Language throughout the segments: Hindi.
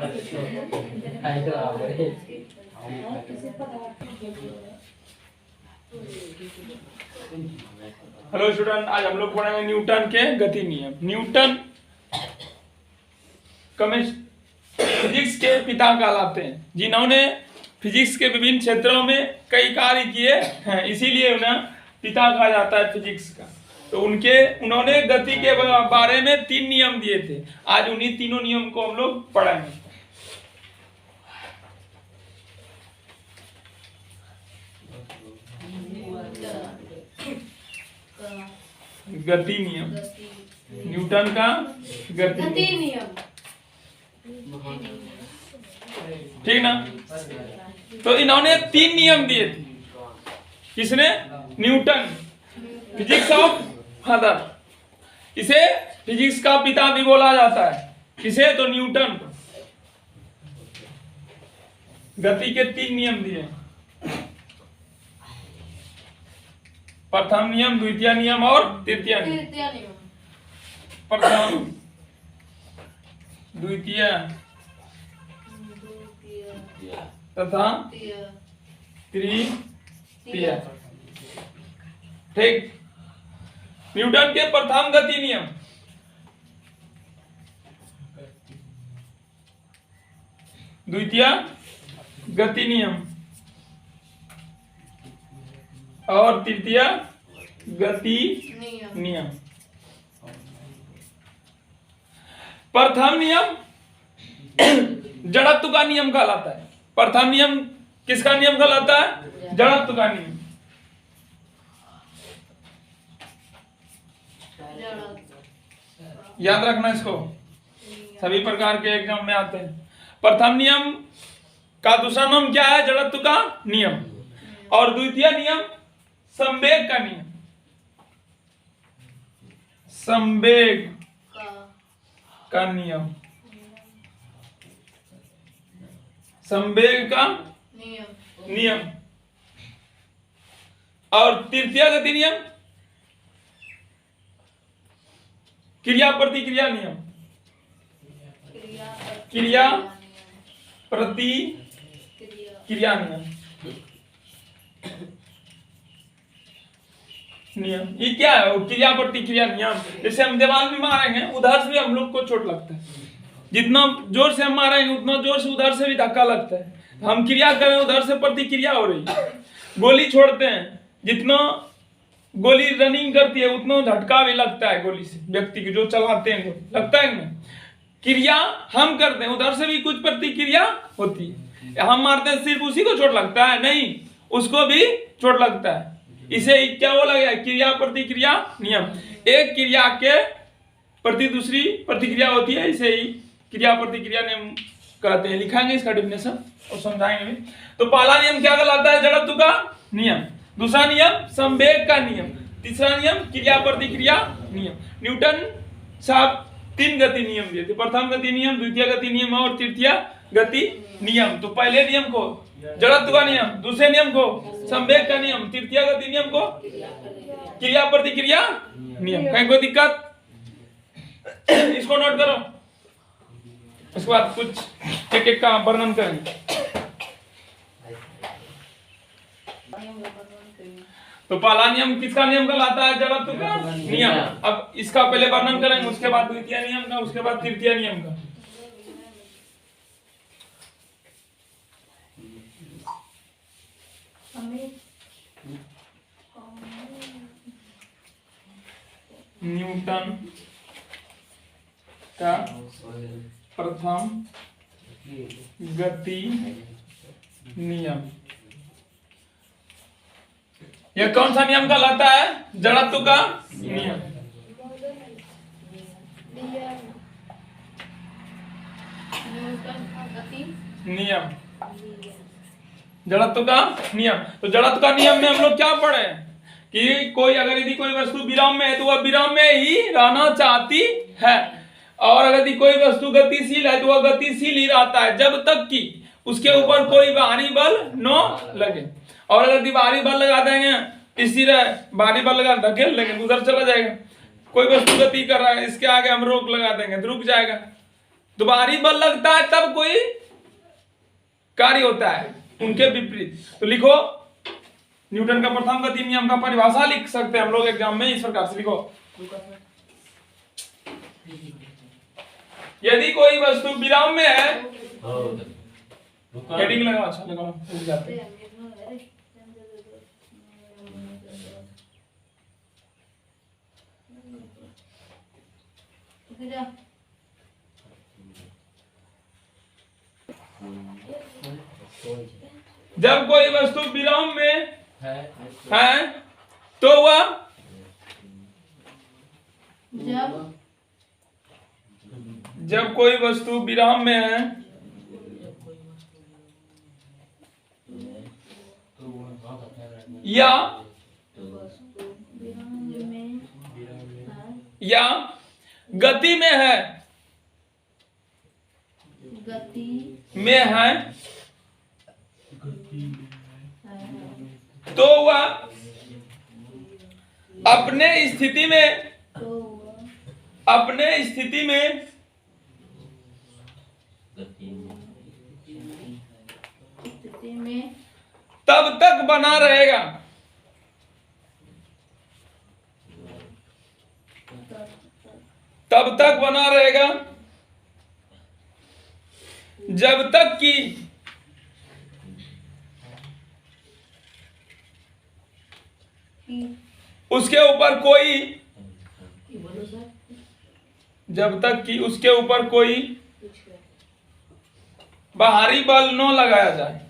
हेलो स्टूडेंट, आज हम लोग पढ़ेंगे न्यूटन के गति नियम। न्यूटन फिजिक्स के पिता कहलाते हैं, जिन्होंने फिजिक्स के विभिन्न क्षेत्रों में कई कार्य किए हैं, इसीलिए उन्हें पिता कहा जाता है फिजिक्स का। तो उन्होंने गति के बारे में 3 नियम दिए थे। आज उन्हीं तीनों नियम को हम लोग पढ़ेंगे। गति नियम, न्यूटन का गति नियम, ठीक ना। तो इन्होंने 3 नियम दिए थे। किसने? Newton, physics of father. इसे फिजिक्स का पिता भी बोला जाता है। किसे? तो न्यूटन को। गति के 3 नियम दिए, प्रथम नियम, द्वितीय नियम और तृतीय नियम। प्रथम, द्वितीय तथा तृतीय। ठीक। न्यूटन के प्रथम गति नियम, द्वितीय गति नियम और तृतीय गति नियम। प्रथम नियम जड़त्व का नियम कहलाता है। प्रथम नियम किसका नियम कहलाता है? जड़त्व का नियम। याद रखना इसको, सभी प्रकार के एग्जाम में आते हैं। प्रथम नियम का दूसरा नाम क्या है? जड़त्व का नियम। और द्वितीय नियम संवेग का नियम। संवेग का नियम, संवेग का नियम। और तृतीय गति नियम क्रिया प्रतिक्रिया नियम। क्रिया प्रतिक्रिया नियम। ये क्या है? क्रिया प्रतिक्रिया नियम। जैसे हम दीवार में मारेंगे, उधर से भी हम लोग को चोट लगता है। जितना जोर से हम मारेंगे उतना जोर से उधर से भी धक्का लगता है। हम क्रिया करें, उधर से प्रतिक्रिया हो रही है। गोली छोड़ते हैं, जितना गोली रनिंग करती है उतना झटका भी लगता है गोली से। व्यक्ति की जो चलाते हैं गोली लगता है ना। क्रिया हम करते हैं, उधर से भी कुछ प्रतिक्रिया होती है। हम मारते हैं, सिर्फ उसी को चोट लगता है? नहीं, उसको भी चोट लगता है। इसे क्या बोला गया? क्रिया प्रतिक्रिया नियम। एक क्रिया के प्रति दूसरी प्रतिक्रिया होती है, इसे ही क्रिया प्रतिक्रिया नियम कहते हैं। लिखाएंगे इसका डेफिनेशन और समझाएंगे भी। तो पहला नियम क्या कहलाता है? जड़त्व का नियम। दूसरा नियम संवेग का नियम। तीसरा नियम क्रिया प्रतिक्रिया नियम। न्यूटन साहब 3 गति नियम दिए थे। प्रथम गति नियम, द्वितीय गति नियम और तृतीय गति नियम। तो पहले नियम को जड़त्व का नियम, दूसरे नियम को संवेग का नियम, तृतीय गति नियम को क्रिया प्रतिक्रिया नियम। कहीं कोई दिक्कत? इसको नोट करो। उसके बाद कुछ एक एक का वर्णन करेंगे। तो पहला नियम किसका नियम कहलाता है? जड़त्व का नियम। अब इसका पहले वर्णन करेंगे, उसके बाद द्वितीय नियम का, उसके बाद तृतीय नियम का। न्यूटन का प्रथम गति नियम। यह कौन सा नियम कहलाता है? जड़त्व का नियम। नियम, जड़त्व का नियम। तो जड़त्व का नियम में हम लोग क्या पढ़े कि कोई अगर यदि कोई वस्तु विराम में है तो वह विराम में ही रहना चाहती है, और अगर यदि कोई वस्तु गतिशील है तो वह गतिशील ही रहता है जब तक कि उसके ऊपर कोई बाहरी बल न लगे। और अगर यदि बाहरी बल लगा देंगे, इसी बाहरी बल लगा धकेल लेंगे, उधर चला जाएगा। कोई वस्तु गति कर रहा है, इसके आगे हम रोक लगा देंगे तो रुक जाएगा। तो बाहरी बल लगता है तब कोई कार्य होता है, उनके विपरीत। तो लिखो न्यूटन का प्रथम गति नियम का परिभाषा लिख सकते हैं हम लोग एग्जाम में इस प्रकार से। लिखो यदि कोई वस्तु विराम में है, हेडिंग लगाओ, अच्छा लगाओ, रुक जाते हैं। जब कोई वस्तु विराम में है तो वह जब कोई वस्तु विराम में है या गति में है, तो वह अपने स्थिति में तब तक बना रहेगा जब तक कि उसके ऊपर कोई बाहरी बल न लगाया जाए।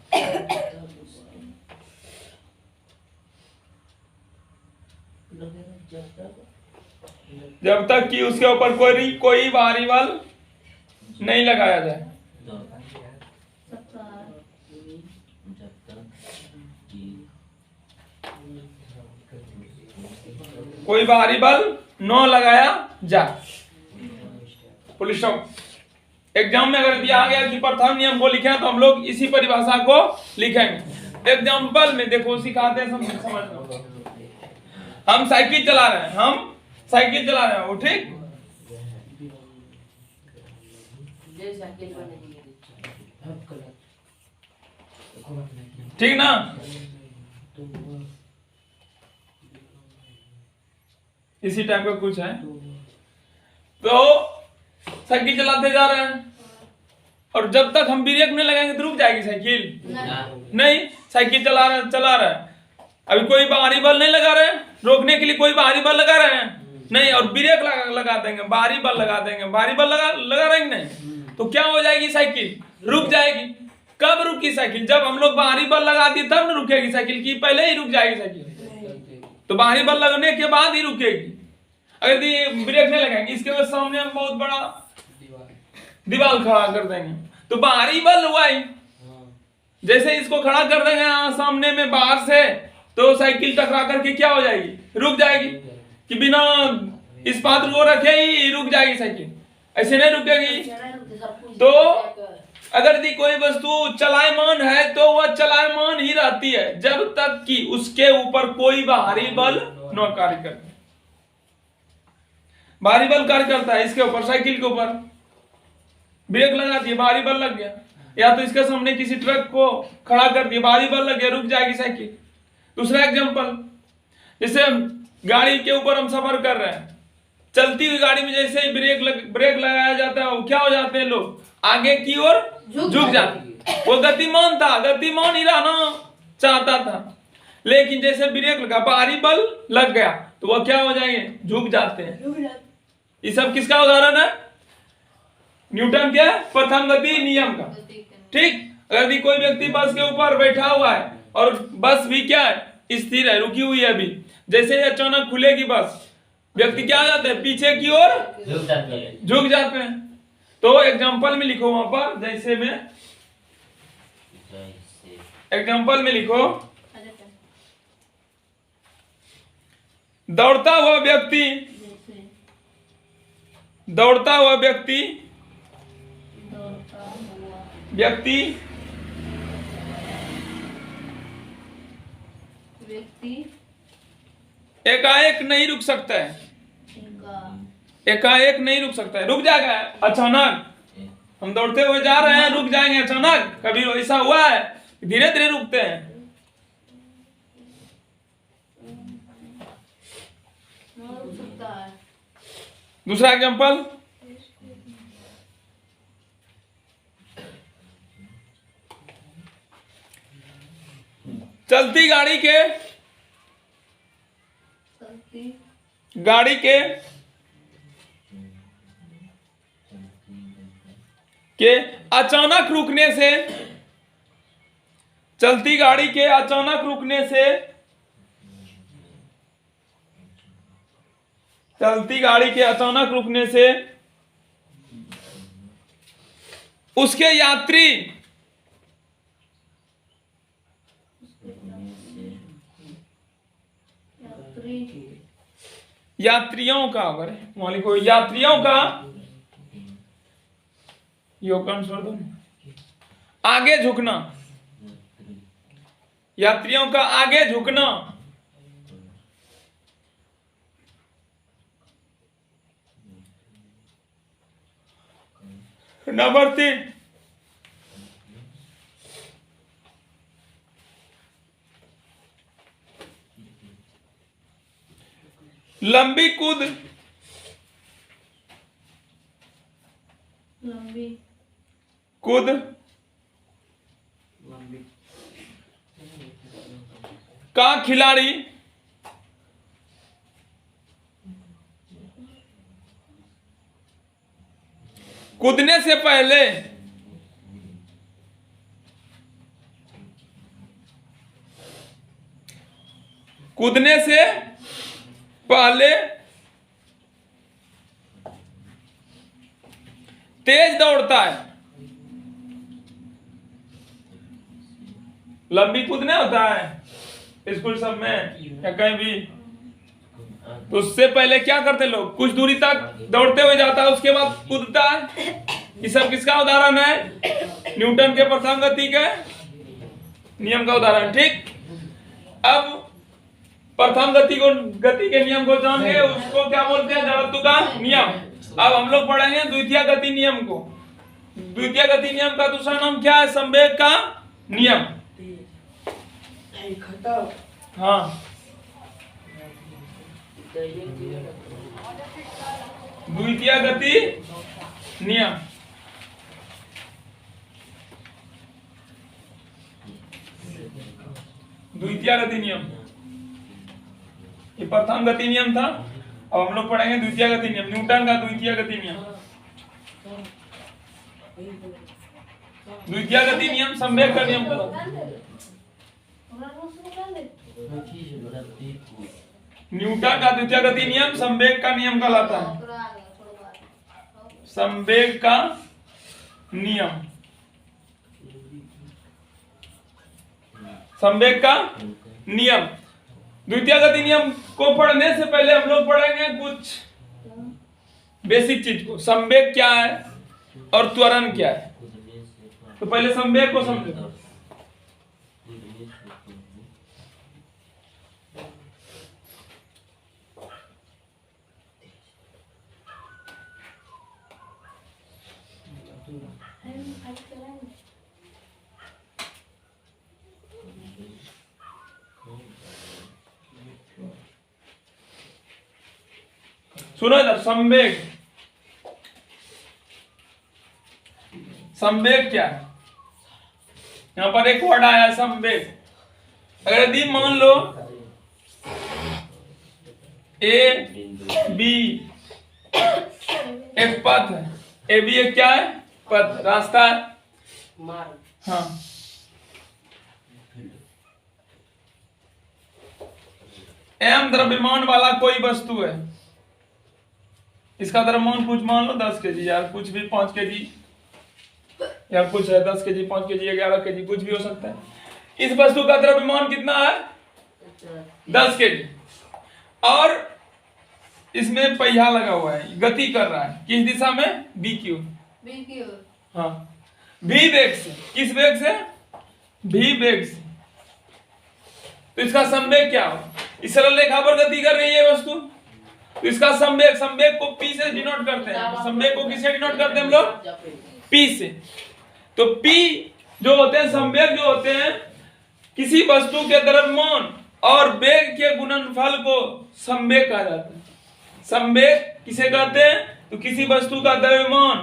जब तक कि उसके ऊपर कोई बाहरी बल नहीं लगाया जाए। कोई बाहरी बल न लगाया जाए। Full stop. एग्जाम में अगर दिया गया कि प्रथम नियम को लिखें तो हम लोग इसी परिभाषा को लिखेंगे। एग्जाम्पल में देखो सिखाते हैं, समझ हम साइकिल चला रहे हैं, वो ठीक ठीक ना। इसी टाइप का कुछ है, तो साइकिल चलाते जा रहे हैं और जब तक हम ब्रेक नहीं लगाएंगे तो रुक जाएगी साइकिल नहीं। साइकिल चला रहे हैं, अभी कोई बाहरी बल नहीं लगा रहे हैं, रोकने के लिए कोई बाहरी बल लगा रहे हैं नहीं, और ब्रेक लगा देंगे, बाहरी बल लगा देंगे, बाहरी बल लगा रहेंगे नहीं, तो क्या हो जाएगी, साइकिल रुक जाएगी। कब रुकी साइकिल? जब हम लोग बाहरी बल लगा दिए तब न रुकेगी साइकिल, की पहले ही रुक जाएगी साइकिल? तो बाहरी बल लगने के बाद ही रुकेगी। अगर ब्रेक नहीं लगाएंगे, इसके बाद सामने हम बहुत बड़ा दीवार खड़ा कर देंगे तो बाहरी बल हुआ ही। जैसे इसको खड़ा कर देंगे सामने में बाहर से, तो साइकिल टकरा करके क्या हो जाएगी, रुक जाएगी। कि बिना इस्पात को रखे ही रुक जाएगी साइकिल, ऐसे नहीं रुकेगी। तो अगर यदि कोई वस्तु चलायमान है तो वह चलायमान ही रहती है जब तक कि उसके ऊपर कोई बाहरी बल न कार्य करे। बाहरी बल कार्य करता है इसके ऊपर, साइकिल के ऊपर ब्रेक लगा दिए, बाहरी बल लग गया, या तो इसके सामने किसी ट्रक को खड़ा कर दिया, बाहरी बल लग गया, रुक जाएगी साइकिल। दूसरा एग्जांपल, जैसे गाड़ी के ऊपर हम सफर कर रहे हैं, चलती हुई गाड़ी में जैसे ही ब्रेक लगाया जाता है, वो क्या हो जाते हैं, लोग आगे की ओर झुक जाते। वो गतिमान ही रहना चाहता था, लेकिन जैसे ब्रेक लगा, बाहरी बल लग गया, तो वह क्या हो जाएंगे, झुक जाते हैं। ये सब किसका उदाहरण है? न्यूटन के प्रथम गति नियम का। ठीक, अगर कोई व्यक्ति बस के ऊपर बैठा हुआ है और बस भी क्या है, स्थिर है, रुकी हुई है, अभी जैसे ही अचानक खुलेगी बस, व्यक्ति क्या हो जाते हैं, पीछे की ओर झुक जाते हैं। तो एग्जांपल में लिखो, वहां पर जैसे में एग्जांपल में लिखो, दौड़ता हुआ व्यक्ति एकाएक नहीं रुक सकता है, रुक जाएगा अचानक, हम दौड़ते हुए जा रहे हैं, रुक जाएंगे अचानक, कभी ऐसा हुआ है, धीरे धीरे रुकते हैं। दूसरा एग्जांपल, चलती गाड़ी के अचानक रुकने से, चलती गाड़ी के अचानक रुकने से, चलती गाड़ी के अचानक रुकने से उसके यात्रियों का, अगर को यात्रियों का आगे झुकना, यात्रियों का आगे झुकना, नंबर 3, लंबी कूद, कूद का खिलाड़ी कूदने से पहले तेज दौड़ता है। लंबी कूदने होता है स्कूल सब में या कहीं भी, तो उससे पहले क्या करते लोग, कुछ दूरी तक दौड़ते हुए जाता है, उसके बाद कूदता है। ये सब किसका उदाहरण है? न्यूटन के प्रथम गति के नियम का उदाहरण। ठीक, अब प्रथम गति के नियम को जानेंगे, उसको क्या बोलते हैं? जड़त्व का नियम। अब हम लोग पढ़ेंगे द्वितीय गति नियम को। द्वितीय गति नियम का दूसरा नाम क्या है? संवेग का नियम। हाँ, द्वितीय गति नियम। द्वितीय गति नियम, ये प्रथम गति नियम था। अब हम लोग पढ़ेंगे द्वितीय गति नियम, न्यूटन का द्वितीय गति नियम। द्वितीय गति नियम संवेग का नियम कहलाता है। न्यूटन का द्वितीय गति नियम संवेग का नियम कहलाता है। संवेग का नियम, संवेग का नियम। द्वितीय गति नियम को पढ़ने से पहले हम लोग पढ़ेंगे कुछ बेसिक चीज को। संवेग क्या है और त्वरण क्या है, तो पहले संवेग को समझो। सुनो इधर, संवेग, संवेग क्या है? यहां पर एक वर्ड आया संवेग। अगर यदि मान लो ए बी एक पथ है, ए बी एक क्या है? पथ, रास्ता है, मार्ग। हाँ, एम द्रव्यमान वाला कोई वस्तु है, इसका द्रव्यमान कुछ मान लो 10 केजी, यार कुछ भी 5 केजी, या कुछ है 10 केजी, 5 केजी, 11 केजी, कुछ भी हो सकता है। इस वस्तु का द्रव्यमान कितना है? 10 केजी। और इसमें पहिया लगा हुआ है, गति कर रहा है, किस दिशा में? बी की ओर। हाँ, भी वेग से। किस वेग से? भी वेग से। तो इसका संवेग क्या हो? इस सरल रेखा पर गति कर रही है वस्तु, तो इसका संवेग, संवेग को पी से डिनोट करते हैं। संवेग को किससे डिनोट करते हैं हम लोग? P से। तो P जो होते हैं संवेग जो होते हैं किसी वस्तु के द्रव्यमान और वेग के गुणनफल को संवेग कहा जाता है। संवेग किसे कहते हैं? तो किसी वस्तु का द्रव्यमान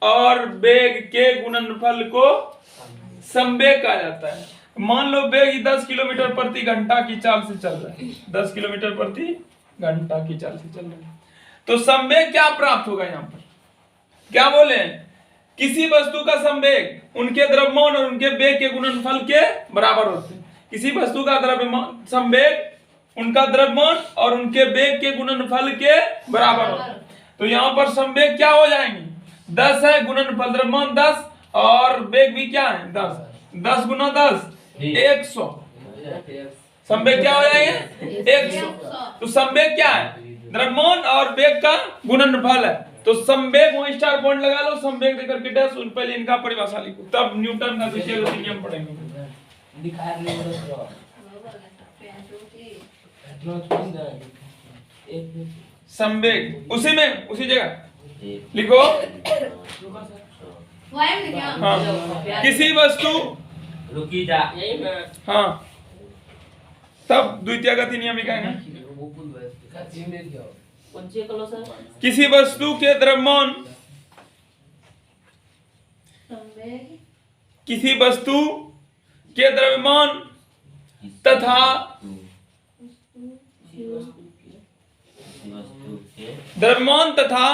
और वेग के गुणनफल को संवेग कहा जाता है। मान लो वेग 10 किलोमीटर प्रति घंटा की चाल से चल रहा है, 10 किलोमीटर प्रति घंटा की चाल से चल रहा है, तो संवेग क्या प्राप्त होगा? यहाँ पर क्या बोले? किसी वस्तु का संवेग उनके द्रव्यमान और उनके वेग के गुणनफल के बराबर होते हैं। किसी वस्तु का द्रव्यमान संवेग उनका द्रव्यमान और उनके वेग के गुणनफल के बराबर होता है। तो यहाँ पर संवेग क्या हो जाएंगे? 10 है, गुणनफल द्रव्यमान 10 और वेग भी क्या है? 10। 10 गुना 10 100। संवेग क्या हो जाएंगे? 100। तो संवेग क्या है? द्रव्यमान और वेग का गुणनफल है। तो संवेग वहीं स्टार पॉइंट लगा लो, संवेग देकर के डैश, उन पहले इनका परिभाषा लिखो, तब न्यूटन का द्वितीय गति नियम पढ़ेंगे। संवेग उसी में उसी जगह लिखो। हाँ, किसी वस्तु रुकी जा। हाँ, तब द्वितीय गति नियम लिखाएंगे। किसी वस्तु के द्रव्यमान, किसी वस्तु के द्रव्यमान तथा द्रव्यमान तथा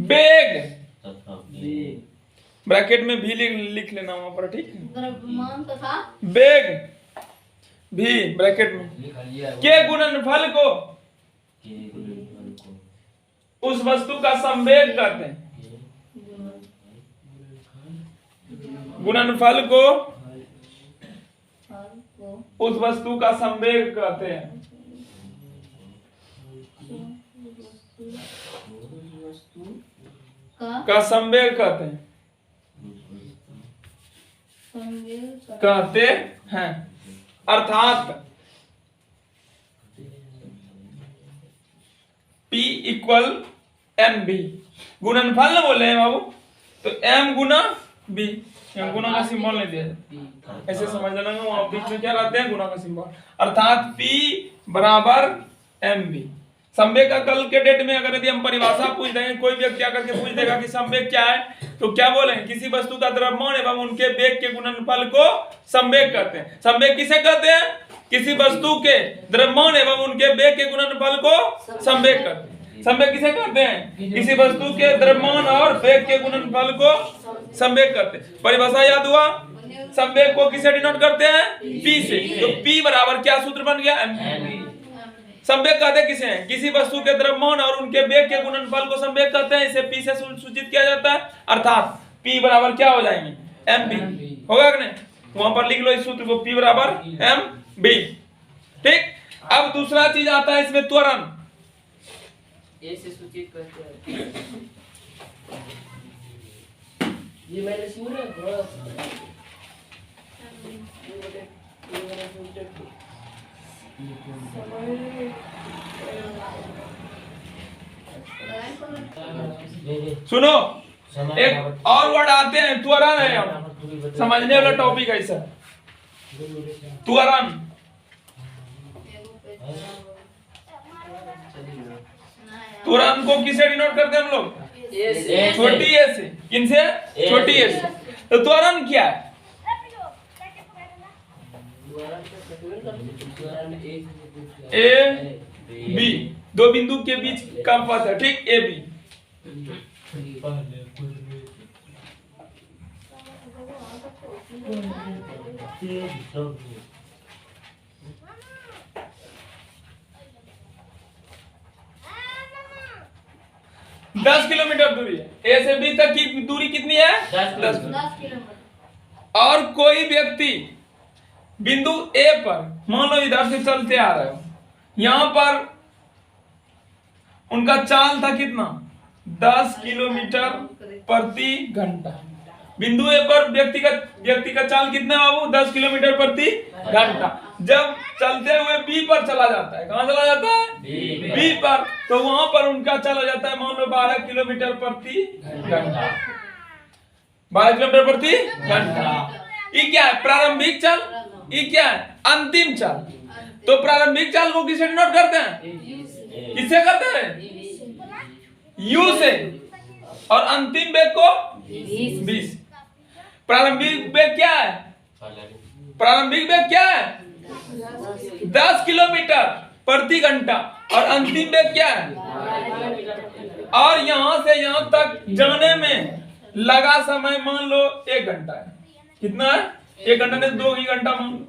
वेग, ब्रैकेट में भी लिख लेना वहां पर, ठीक है? द्रव्यमान तथा वेग भी ब्रैकेट में के गुणनफल को उस वस्तु का संवेग कहते हैं। गुणनफल को उस वस्तु का संवेग कहते हैं। का संवेग कहते हैं। अर्थात P इक्वल एम बी। गुणनफल ना बोले हैं बाबू, तो m गुना b। यहाँ गुना का सिंबल नहीं दिया, ऐसे समझ लेना, वहां बीच में क्या रहते हैं? गुना का सिंबल। अर्थात P बराबर mb। संवेग का कल के डेट में अगर यदि हम परिभाषा पूछ देंगे, कोई व्यक्ति आकर के पूछ देगा कि संवेग क्या है, तो क्या बोलेंगे? किसी वस्तु का द्रव्यमान एवं उनके वेग के गुणनफल को संवेग कहते हैं। संवेग किसे कहते हैं? किसी वस्तु के द्रव्यमान एवं उनके वेग के गुणनफल को संवेग कहते हैं। संवेग किसे कहते हैं? किसी वस्तु के द्रव्यमान और वेग के गुणनफल को संवेग करते हैं। परिभाषा याद हुआ? संवेग को किसे डिनोट करते हैं? P से। तो P बराबर क्या सूत्र बन गया? m। संवेग कहते किसे हैं? किसी वस्तु के द्रव्यमान और उनके वेग के गुणनफल को संवेग कहते हैं। इसे P से सूचित किया जाता है। अर्थात P बराबर क्या हो जाएंगे? mb। होगा कि नहीं? वहां पर लिख लो इस सूत्र को, P बराबर mb। ठीक। अब दूसरा चीज आता है इसमें, त्वरण। ए से सूचित करते हैं। ये मैंने सुना सुनो, एक और वर्ड आते हैं, त्वरण है। समझने वाला टॉपिक है सर, त्वरण। त्वरण को किसे डिनोट करते हैं हम लोग? छोटी ए से। किनसे? छोटी ए से। तो त्वरण क्या है? ए बी, दो बिंदु के बीच का पथ है, ठीक? A B. 10 किलोमीटर दूरी है। ए से बी तक की दूरी कितनी है? 10 किलोमीटर। और कोई व्यक्ति बिंदु ए पर, मान लो इधर से चलते आ रहे हो, यहां पर उनका चाल था कितना? 10 किलोमीटर प्रति घंटा। बिंदु ए पर व्यक्ति का चाल कितना बाबू 10 किलोमीटर प्रति घंटा। जब चलते हुए बी पर चला जाता है, कहां चला जाता है बी पर, तो वहां पर उनका चाल हो जाता है मान लो 12 किलोमीटर प्रति घंटा। 12 किलोमीटर प्रति घंटा। ये क्या है प्रारंभिक चाल, ये क्या है अंतिम चाल। तो प्रारंभिक चाल को किससे डिनोट करते हैं, किससे करते हैं यू से, और अंतिम वेग को 20। प्रारंभिक वेग क्या है, प्रारंभिक वेग क्या है 10 किलोमीटर प्रति घंटा, और अंतिम वेग क्या है, और यहां से यहां तक जाने में लगा समय मान लो 1 घंटा है। कितना है 1 घंटा ने 2 घंटा मान लो।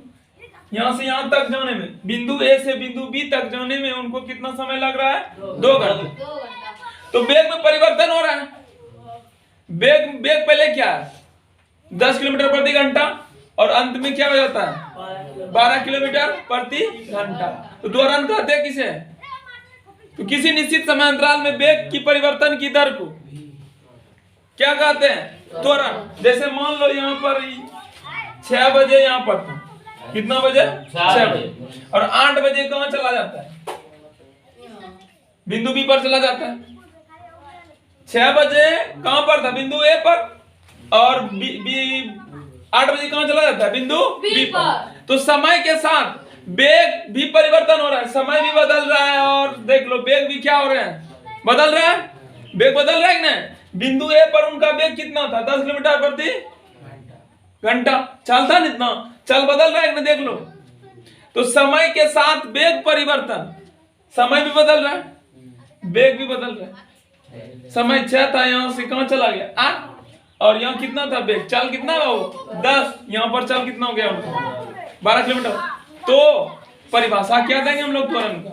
यहां से यहां तक जाने में, बिंदु ए से बिंदु बी तक जाने में उनको कितना समय लग रहा है 2 घंटे। तो वेग में परिवर्तन हो रहा है। वेग पहले क्या है 10 किलोमीटर प्रति घंटा, और अंत में क्या हो जाता है 12 किलोमीटर प्रति घंटा। तो त्वरण कहते हैं किसे, तो किसी निश्चित समय अंतराल में वेग की परिवर्तन की दर को क्या कहते हैं त्वरण। जैसे मान लो यहाँ पर 6 बजे यहाँ पर था, कितना बजे 6 बजे, और 8 बजे कहाँ चला जाता है बिंदु बी पर चला जाता है। 6 बजे कहां पर था बिंदु ए पर, और 8 बजे कहां चला जाता है बिंदु बी पर। तो समय के साथ वेग भी परिवर्तन हो रहा है, समय भी बदल रहा है, और देख लो वेग भी क्या हो रहे हैं बदल रहा है, वेग बदल रहा है कि नहीं। बिंदु ए पर उनका वेग कितना था 10 किलोमीटर प्रति घंटा, चलता नहीं इतना, चल बदल रहा है कि नहीं देख लो। तो समय के साथ वेग परिवर्तन, समय भी बदल रहा है, वेग भी बदल रहा है। समय 6 था, यहां से कहां चला गया 8, और यहाँ कितना था वेग, चाल कितना है वो 10, यहाँ पर चाल कितना हो गया उनका 12 किलोमीटर। तो परिभाषा क्या देंगे हम लोग त्वरण का,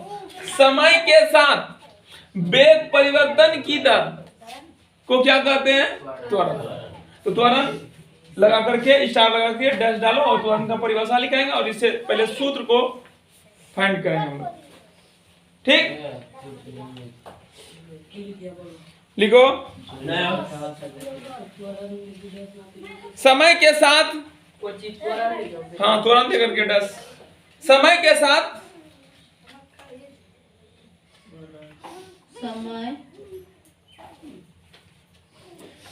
समय के साथ वेग परिवर्तन की दर को क्या कहते हैं त्वरण। तो त्वरण लगा करके स्टार लगा के डैश डालो और त्वरण का परिभाषा लिखाएंगे, और इससे पहले सूत्र को फाइंड करेंगे हम लोग। ठीक, लिखो समय के साथ, हाँ त्वरण दे करके डैश, समय के साथ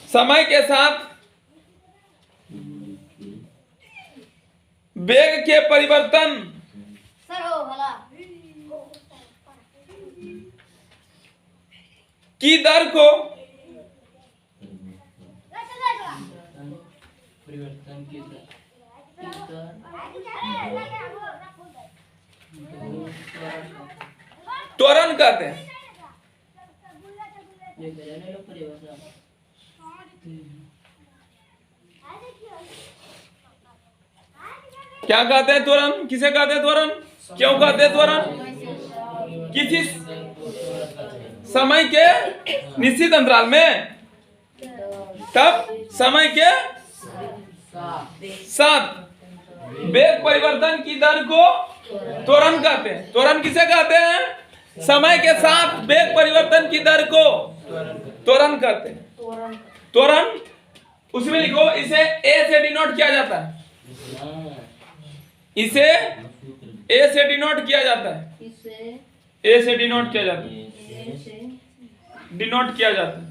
समय के साथ वेग के परिवर्तन की दर को त्वरण कहते हैं। क्या कहते हैं त्वरण, किसे कहते हैं त्वरण, क्यों कहते हैं त्वरण, किसी समय के निश्चित अंतराल में, तब समय के साथ वेग परिवर्तन की दर को त्वरण कहते हैं। त्वरण किसे कहते हैं, समय के साथ वेग परिवर्तन की दर को त्वरण कहते हैं। त्वरण उसमें लिखो, इसे ए से डिनोट किया जाता है, इसे ए से डिनोट किया जाता है, ए से डिनोट किया जाता है, डिनोट किया जाता है।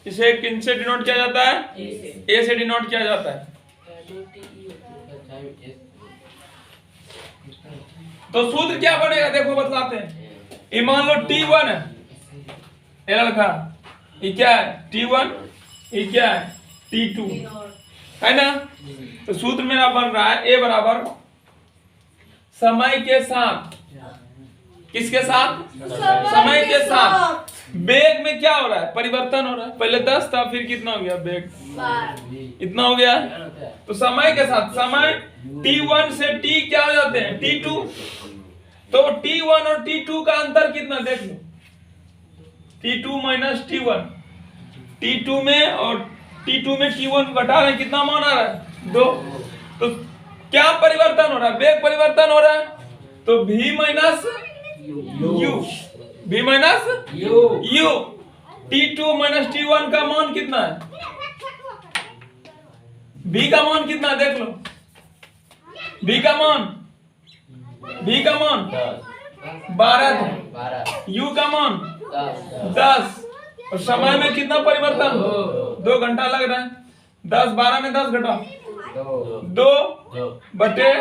इसे किन से डिनोट किया जाता है, ए से डिनोट किया जाता है। तो सूत्र क्या बनेगा देखो बतलाते हैं। ये मान लो T1 है, ये लड़का ये क्या है T1, ये क्या है T2 है ना। तो सूत्र मेरा बन रहा है ए बराबर समय के साथ, किसके साथ, समय के साथ वेग में क्या हो रहा है परिवर्तन हो रहा है। पहले 10 था, फिर कितना हो गया वेग इतना हो गया। तो समय के साथ, समय T1 से T क्या हो जाते हैं T2, तो T1 और T2 का अंतर कितना देख लो, T2 माइनस T1, T2 में और T2 में T1 घटा रहे हैं, कितना मान आ रहा है 2। तो क्या परिवर्तन हो रहा है, वेग परिवर्तन हो रहा है। तो v minus u, v minus u। T2 minus T1 का मान कितना है? v का मान कितना है देख लो। v का मान 12 था, u का मान 10। और समय में कितना परिवर्तन? 2 घंटा लग रहा है। 10 12 में 10 घटा 2 बटे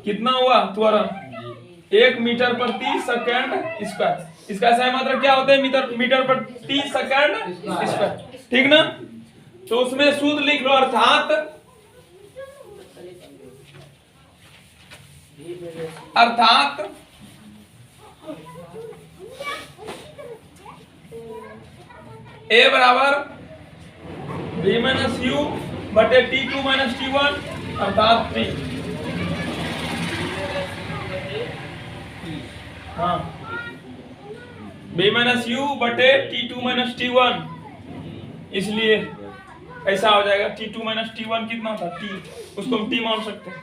कितना हुआ त्वरण? 1 मीटर प्रति सेकंड स्क्वायर। इसका सही मात्रा क्या होता है? मीटर प्रति सेकंड स्क्वायर, ठीक ना? तो उसमें सूत्र लिख लो, अर्थात A बराबर v माइनस u बटे T2 माइनस T1 अर्थात T। हाँ, v माइनस u बटे T2 माइनस T1, इसलिए ऐसा हो जाएगा। T2 माइनस T1 कितना था? T, उसको हम T मान सकते हैं।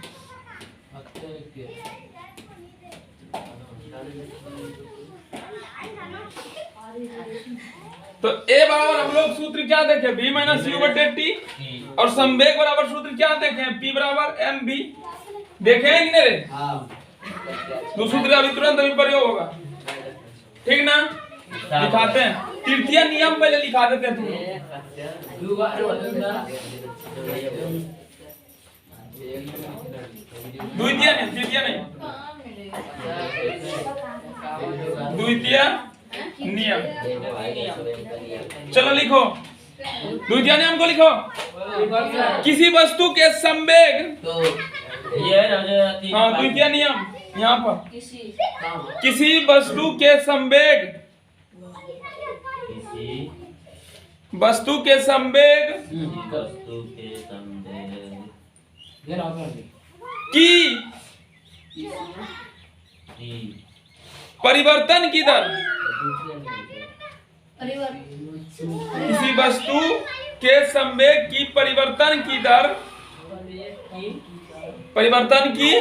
तो A बराबर हम लोग सूत्र क्या देखे? v माइनस u बटे T। और संवेग बराबर सूत्र क्या देखे? P बराबर mv। देखे हैं कि नहीं रे? तो सूत्र अभी तुरंत अभी प्रयोग होगा, ठीक ना? लिखाते हैं, तृतीय नियम पहले लिखा देते हैं तुम लोग। द्वितीय नहीं, तृतीय नहीं, द्वितीय नियम। चलो लिखो, द्वितीय नियम को लिखो। किसी वस्तु के संवेग, हाँ द्वितीय नियम यहाँ पर, किसी वस्तु के संवेग, वस्तु के संवेग की परिवर्तन की दर, किसी वस्तु के संवेग की परिवर्तन की दर, परिवर्तन की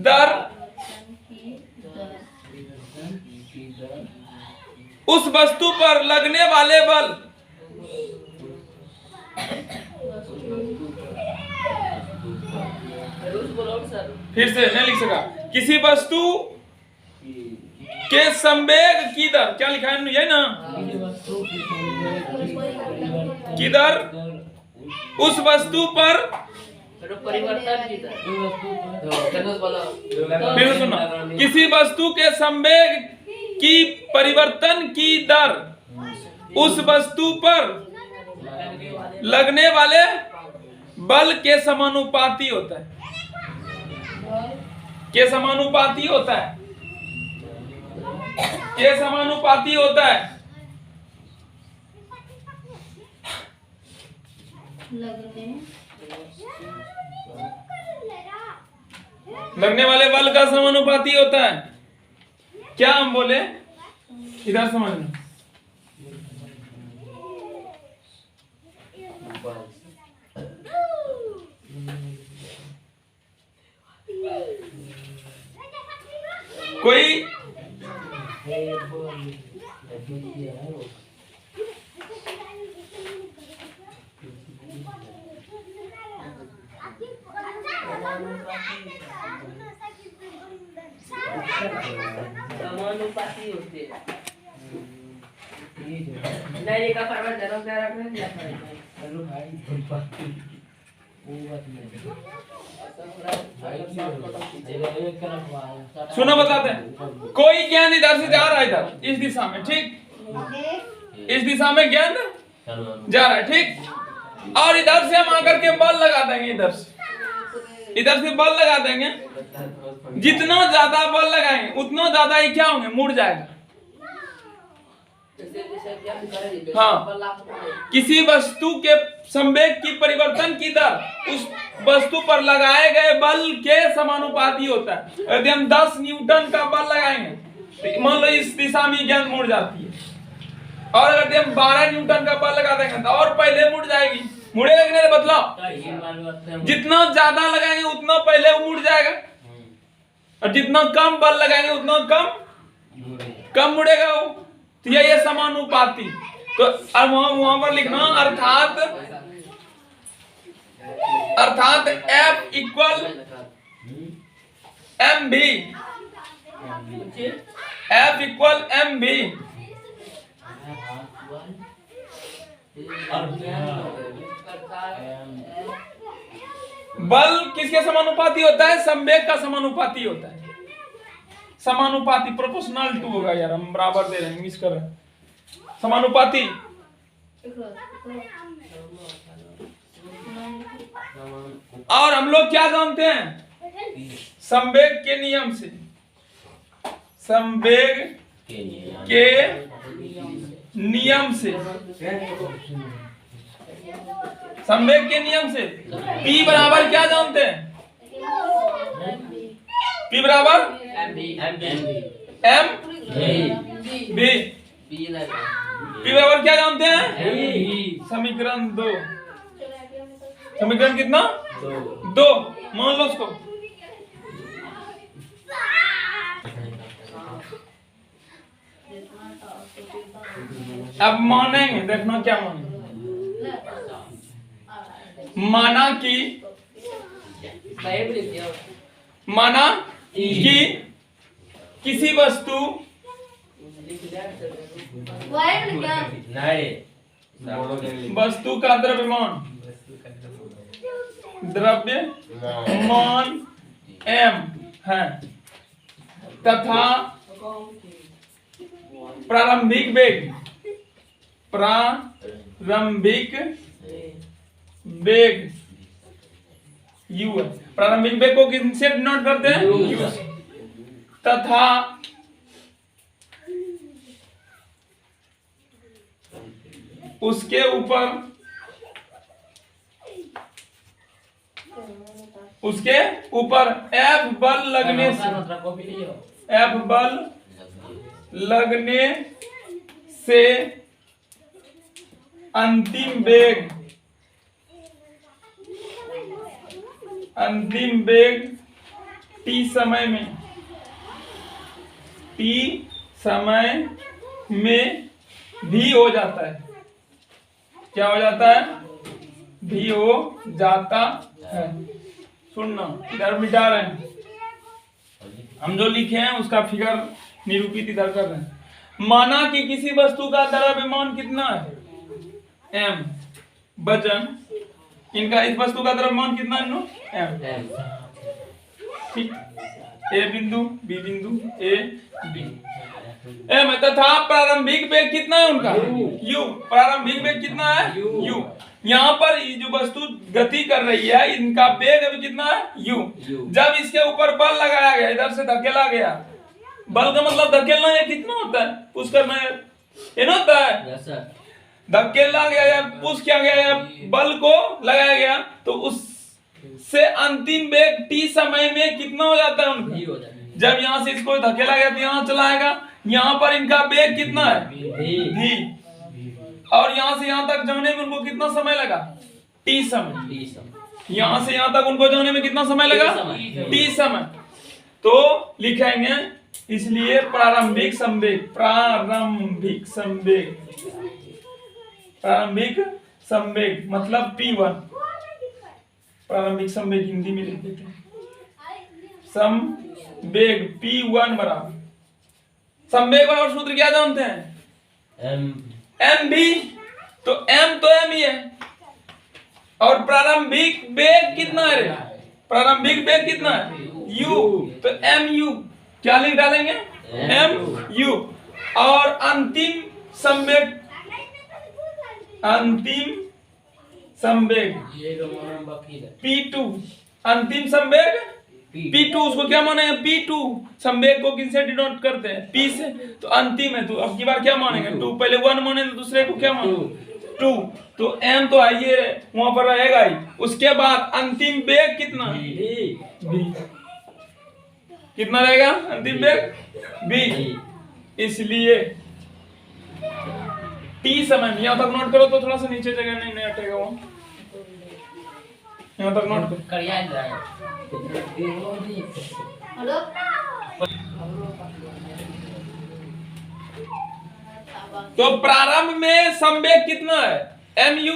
दर उस वस्तु पर लगने वाले बल, फिर से नहीं लिख सका, किसी वस्तु के संवेग की दर, क्या लिखा है ये ना, की दर उस वस्तु पर परिवर्तन की दर। फिर सुनो, किसी वस्तु के संवेग की परिवर्तन की दर उस वस्तु पर लगने वाले बल के समानुपाती होता है, के समानुपाती होता है, के समानुपाती होता है। लगने वाले बल का समानुपाती होता है। क्या हम बोले? इधर समझना, कोई समानुपाती होते हैं। नहीं का फरमान जन्म से रखने दिया हेलो भाई सुनो बताते हैं। कोई ज्ञान इधर से जा रहा है, इधर इस दिशा में, ठीक, इस दिशा में ज्ञान जा रहा है, ठीक। और इधर से हम आकर के बल लगा देंगे, इधर से बल लगा देंगे। जितना ज्यादा बल लगाएंगे उतना ज्यादा ही क्या होंगे, मुड़ जाएगा। हाँ, किसी वस्तु के संवेग की परिवर्तन की दर उस वस्तु पर लगाए गए बल के समानुपाती होता है। यदि हम 10 न्यूटन का बल लगाएंगे, मान लो इस दिशा में गेंद मुड़ जाती है, और अगर हम 12 न्यूटन का बल लगा देंगे तो और पहले मुड़ जाएगी। मुड़ेगा कि नहीं बतलाओ? जितना ज्यादा लगाएंगे उतना पहले वो मुड़ जाएगा। और जितना कम बल लगाएंगे उतना कम मुड़ेगा वो। तो ये समानुपाती। तो अब वहां पर लिखना अर्थात F इक्वल एम भी, F इक्वल एम भी। बल किसके समानुपाती होता है? संवेग का समानुपाती होता है। समानुपाती प्रोपोर्शनल टू होगा यार, हम बराबर दे रहे हैं, मिस कर रहे हैं। समानुपाती। और हम लोग क्या जानते हैं? संवेग के नियम से, संवेग के नियम से, संवेग के नियम से P बराबर क्या जानते हैं? P बराबर M B। P बराबर क्या जानते हैं? समीकरण 2। समीकरण कितना? 2। मान लो उसको। अब मानेंगे, देखना क्या मानेंगे। माना कि किसी वस्तु का द्रव्यमान m है तथा प्रारंभिक वेग u है। प्रारंभिक वेग को किससे डिनोट करते हैं? u से। तथा उसके ऊपर F बल लगने से अंतिम वेग t समय में भी हो जाता है। क्या हो जाता है? भी हो जाता है। सुनना, इधर मिटा रहे हैं हम, जो लिखे हैं उसका फिगर निरूपित इधर कर रहे हैं। माना कि किसी वस्तु का द्रव्यमान कितना है? m। वजन इनका, इस वस्तु का द्रव्यमान कितना है? m। ठीक, A बिंदु, B बिंदु, A B m। तथा प्रारंभिक वेग कितना है उनका? u। प्रारंभिक वेग कितना है? u। यहाँ पर ये जो वस्तु गति कर रही है, इनका वेग अभी कितना है? u। जब इसके ऊपर बल लगाया गया, इधर से धकेला गया, बल का मतलब धकेलना है, कितना होता है? पुश करना है, ये ना होता है। धकेला गया या पुश किया गया या बल को लगाया गया, तो उससे अंतिम वेग t समय में कितना हो जाता है उनका? जब यहाँ से इसको धकेला गया तो यहाँ चला आएगा, यहाँ पर इनका वेग कितना है? v। और यहाँ से यहाँ तक जाने में उनको कितना समय लगा? t समय। यहाँ से यहाँ तक उनको जाने में कितना समय लगा? t समय। तो लिखेंगे, इसलिए प्रारंभिक संवेग मतलब P1। प्रारंभिक संवेग हिंदी में लिख देते हैं। संवेग P1 बराबर, संवेग बराबर सूत्र क्या जानते हैं? m भी। तो m तो m ही है। और प्रारंभिक वेग कितना है? प्रारंभिक वेग कितना है? u। तो mu क्या लिख डालेंगे? mu। और अंतिम संवेग P2। अंतिम संवेग P2, उसको क्या मानेंगे? P2। संवेग को किससे डिनोट करते हैं? P से। तो अंतिम है, तो अब की बार क्या मानेंगे? 2। पहले 1 मानेंगे, दूसरे को क्या मानेंगे? 2। तो m तो है, ये वहां पर रहेगा ही। उसके बाद अंतिम वेग कितना? v। कितना रहेगा अंतिम वेग? v। इसलिए t समय में, यहां तक नोट करो तो थोड़ा सा नीचे जगह नहीं हटेगा, वो यहां तक नोट करो। तो प्रारंभ में संवेग कितना है mu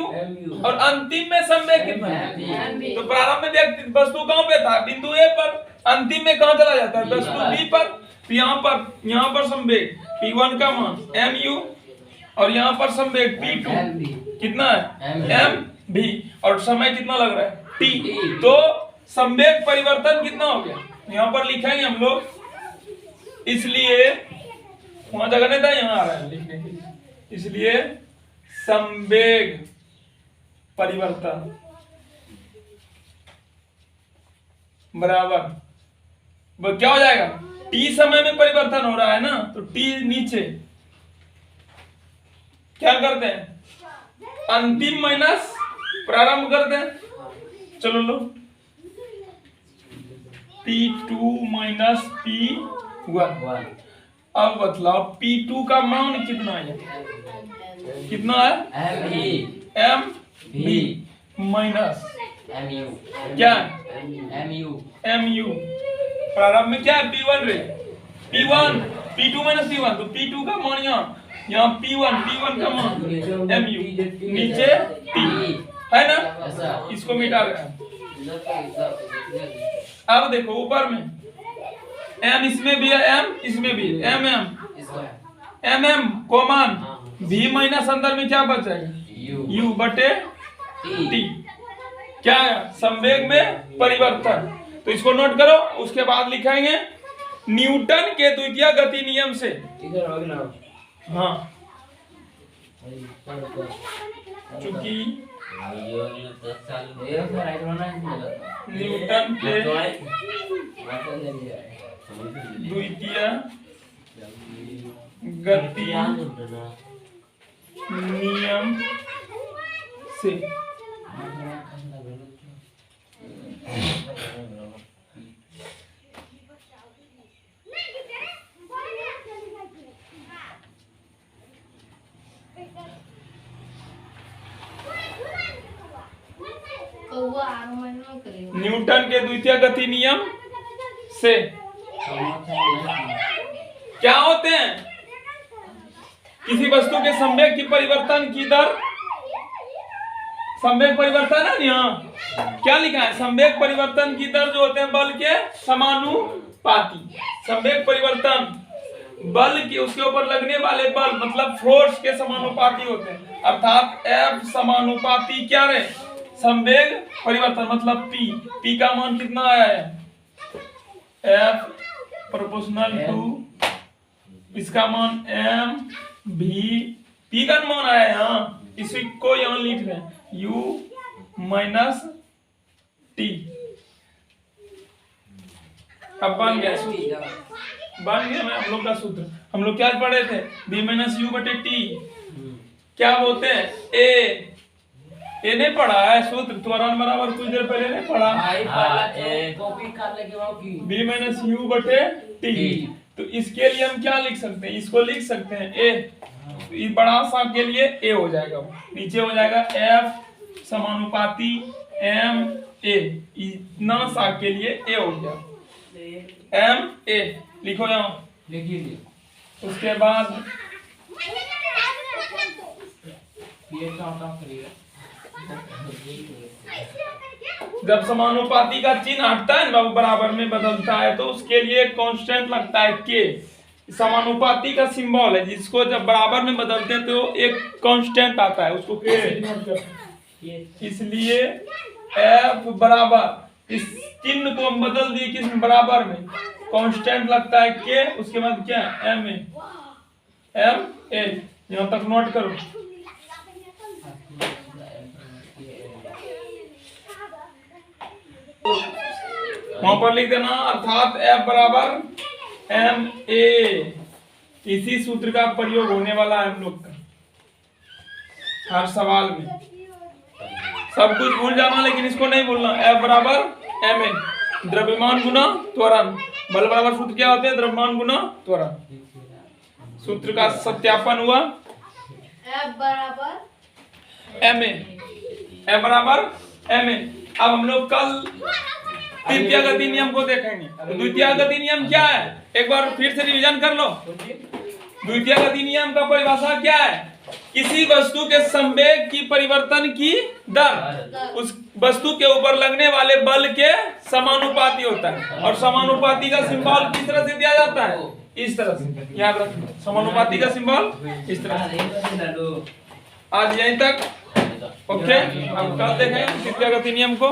और अंतिम में संवेग कितना है। तो प्रारंभ में व्यक्ति वस्तु कहां पे था, बिंदु A पर, अंतिम में कहां चला जाता है, वस्तु B पर। तो यहाँ पर संवेग P1 का मान mu और यहाँ पर संवेग P2 कितना है mv और समय कितना लग रहा है t। तो संवेग परिवर्तन कितना हो गया, यहाँ पर लिखेंगे हम लोग, इसलिए वहां जगह नहीं था, यहाँ आ रहा है लिखने के लिए, इसलिए संवेग परिवर्तन बराबर वो क्या हो जाएगा, t समय में परिवर्तन हो रहा है ना, तो t नीचे क्या करते हैं अंतिम माइनस प्रारंभ करते हैं। चलो लो P2 माइनस P1। अब बतलाओ P2 का मान कितना है, कितना है mv माइनस क्या mu। प्रारंभ में क्या है P1 रे, P1 P2 माइनस P1, तो P2 का मान यहाँ P1 का मान mu, नीचे t है ना, इसको मिटा रहे हैं। अब देखो ऊपर में m इसमें भी है, m इसमें भी है, mm कॉमन v माइनस अंदर में क्या बच जाएगा u बटे t। क्या है संवेग में परिवर्तन, तो इसको नोट करो। उसके बाद लिखेंगे न्यूटन के द्वितीय गति नियम से। हाँ चूंकि न्यूटन के द्वितीय गति नियम से न्यूटन के द्वितीय गति नियम से क्या होते हैं, किसी वस्तु के संवेग की परिवर्तन की दर, संवेग परिवर्तन है यहाँ क्या लिखा है, संवेग परिवर्तन की दर जो होते हैं बल के समानुपाती। संवेग परिवर्तन बल के उसके ऊपर लगने वाले बल मतलब फोर्स के समानुपाती होते हैं, अर्थात F समानुपाती क्या रहे संवेग परिवर्तन मतलब P का मान कितना आया है F प्रोपोर्शनल टू इसका मान mv, P का मान आया है यहाँ, इसी को यहाँ लिख रहे हैं u माइनस t। अब बन गया मैं हम लोग का सूत्र, हम लोग क्या पढ़े थे b माइनस u बटे t क्या होते हैं ए नहीं पढ़ा है सूत्र, त्वरण बराबर कुछ देर पहले नहीं पढ़ा, b माइनस u बटे t। तो इसके लिए हम क्या लिख सकते हैं, इसको लिख सकते हैं a, तो इस बड़ा सा के लिए a हो जाएगा, नीचे हो जाएगा f समानुपाती m a, इतना सा के लिए a हो गया m a, लिखो यहाँ लिखिए। उसके बाद जब समानुपाती का चिन्ह हटता है ना बराबर में बदलता है तो उसके लिए कांस्टेंट लगता है के। समानुपाती का सिंबल है जिसको जब बराबर में बदलते हैं तो एक कांस्टेंट आता है, उसको के। इसलिए F बराबर इस चिन्ह को हम बदल दिए किस बराबर में, कांस्टेंट लगता है के, उसके बाद क्या है m a, यहाँ तक नोट करो। वहां पर लिख देना अर्थात F बराबर m a, इसी सूत्र का प्रयोग होने वाला है हम लोग का हर सवाल में। सब कुछ भूल जाना लेकिन इसको नहीं भूलना। F बराबर m a, द्रव्यमान गुना त्वरण, बल बराबर सूत्र क्या होते हैं द्रव्यमान गुना त्वरण। सूत्र का सत्यापन हुआ F बराबर m a, F बराबर m a। अब हम लोग कल तृतीय गति नियम को देखेंगे। तो द्वितीय गति नियम क्या है, एक बार फिर से रिवीजन कर लो। द्वितीय गति नियम का परिभाषा क्या है, किसी वस्तु के संवेग की परिवर्तन की दर उस वस्तु के ऊपर लगने वाले बल के समानुपाती होता है। और समानुपाती का सिंबल किस तरह से दिया जाता है, इस तरह से, याद रखना समानुपाती का सिंबल इस तरह से। आज यहीं तक, ओके। अब कल देखेंगे तृतीय गति नियम को।